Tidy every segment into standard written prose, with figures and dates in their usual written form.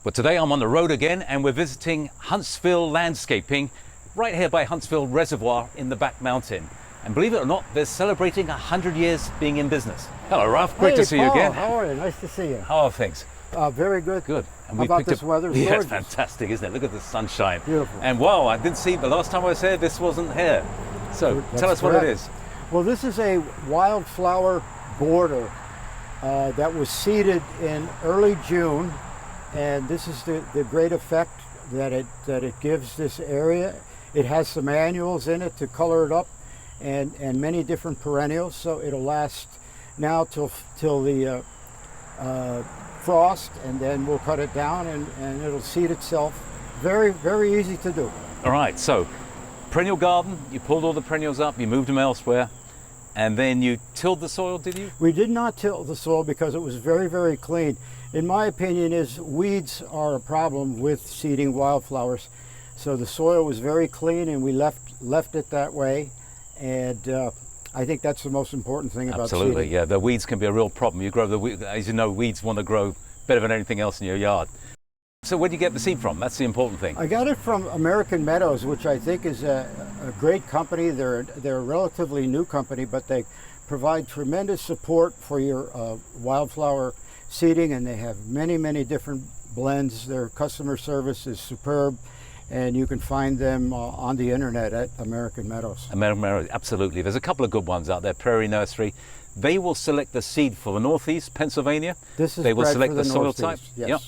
But today I'm on the road again and we're visiting Huntsville Landscaping right here by Huntsville Reservoir in the back mountain. And believe it or not, they're celebrating 100 years being in business. Hello, Ralph. Great to see you again. How are you? Nice to see you. How are things? Very good. Good. And how about this weather? It's yeah, it's gorgeous. fantastic, isn't it? Look at the sunshine. Beautiful. And wow, I didn't see, the last time I was here, this wasn't here. So That's tell us what it correct. is. Well, this is a wildflower border that was seeded in early June, and this is the great effect that it gives this area. It has some annuals in it to color it up, and many different perennials, so it'll last now till the frost, and then we'll cut it down and it'll seed itself. Very, very easy to do. All right, so perennial garden, you pulled all the perennials up, you moved them elsewhere, and then you tilled the soil, did you? We did not till the soil because it was very, very clean. In my opinion, weeds are a problem with seeding wildflowers. So the soil was very clean, and we left it that way. And I think that's the most important thing about seeding. Absolutely, yeah. The weeds can be a real problem. You grow as you know, weeds want to grow better than anything else in your yard. So where do you get the seed from? That's the important thing. I got it from American Meadows, which I think is a great company. They're a relatively new company, but they provide tremendous support for your wildflower seeding, and they have many, many different blends. Their customer service is superb, and you can find them on the internet at American Meadows. American Meadows, absolutely. There's a couple of good ones out there. Prairie Nursery. They will select the seed for the Northeast, Pennsylvania. They will select the soil Northeast, type. Yes. Yep.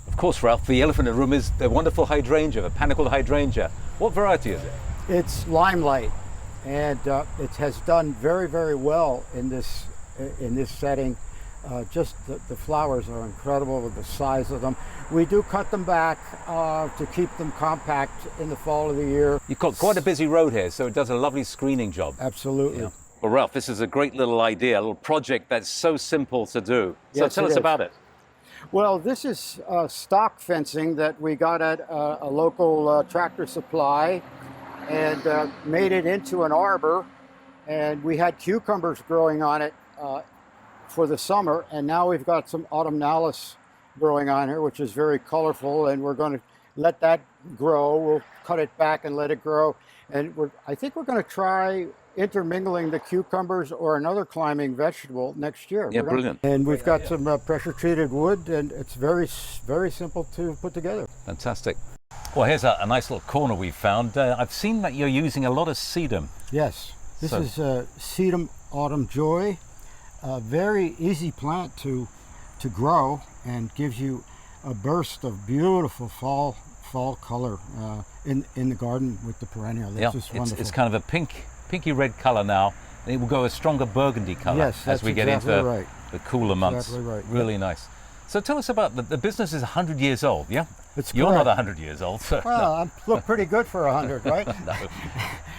Of course, Ralph, the elephant in the room is the wonderful hydrangea, the panicled hydrangea. What variety is it? It's Limelight, and it has done very, very well in this setting. Just the flowers are incredible with the size of them. We do cut them back to keep them compact in the fall of the year. You've got quite a busy road here, so it does a lovely screening job. Absolutely. Yeah. Well, Ralph, this is a great little idea, a little project that's so simple to do. So Yes, tell us about it. Well, this is stock fencing that we got at a local tractor supply, and made it into an arbor. And we had cucumbers growing on it for the summer, and now we've got some autumnalis growing on here, which is very colorful, and we're going to let that grow. We'll cut it back and let it grow, and I think we're going to try intermingling the cucumbers or another climbing vegetable next year. Yeah, brilliant. And we've got some pressure treated wood, and it's very, very simple to put together. Fantastic. Well, here's a nice little corner we found. I've seen that you're using a lot of sedum. Yes, this is Sedum Autumn Joy. A very easy plant to grow, and gives you a burst of beautiful fall color in the garden with the perennial. That's just wonderful. It's kind of a pinky red color now. It will go a stronger burgundy color yes, as we get exactly into right. the cooler months. Exactly right. Really nice. So tell us about the business is 100 years old, yeah? You're correct. not 100 years old. So Well, I look pretty good for 100, right? no.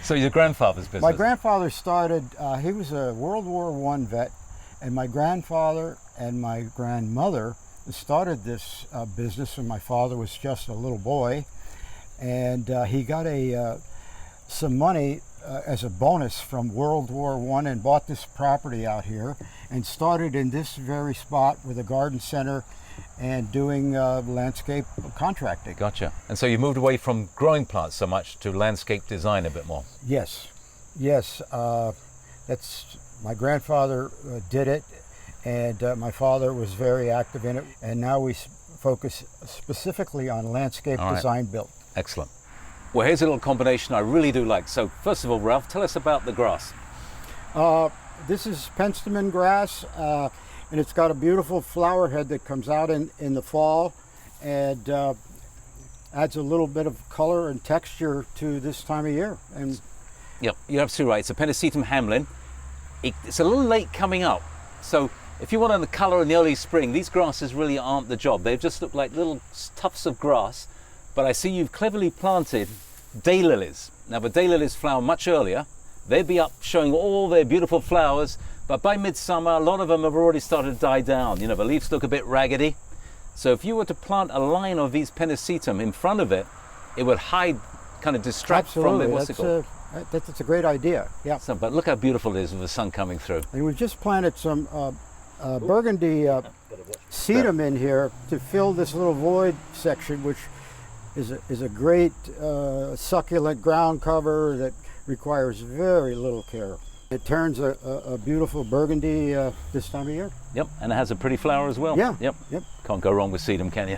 So your grandfather's business. My grandfather started, he was a World War I vet, and my grandfather and my grandmother started this business when my father was just a little boy, and he got some money as a bonus from World War I and bought this property out here and started in this very spot with a garden center and doing landscape contracting. Gotcha. And so you moved away from growing plants so much to landscape design a bit more. Yes. That's my grandfather did it, and my father was very active in it, and now we focus specifically on landscape design built. Excellent. Well, here's a little combination I really do like. So first of all, Ralph, tell us about the grass. This is penstemon grass, and it's got a beautiful flower head that comes out in the fall, and adds a little bit of color and texture to this time of year. And yep, you're absolutely right. It's a Pennisetum Hamlin. It's a little late coming up, so if you want the color in the early spring, these grasses really aren't the job. They just look like little tufts of grass. But I see you've cleverly planted daylilies. Now the daylilies flower much earlier. They'd be up showing all their beautiful flowers, but by midsummer, a lot of them have already started to die down. You know, the leaves look a bit raggedy. So if you were to plant a line of these Pennisetum in front of it, it would hide, kind of distract from it. That's a great idea. Yeah. So, but look how beautiful it is with the sun coming through. And we've just planted some burgundy sedum in here to fill this little void section, which is a great succulent ground cover that requires very little care. It turns a beautiful burgundy this time of year. Yep, and it has a pretty flower as well. Yeah. Yep. Yep. Can't go wrong with sedum, can you?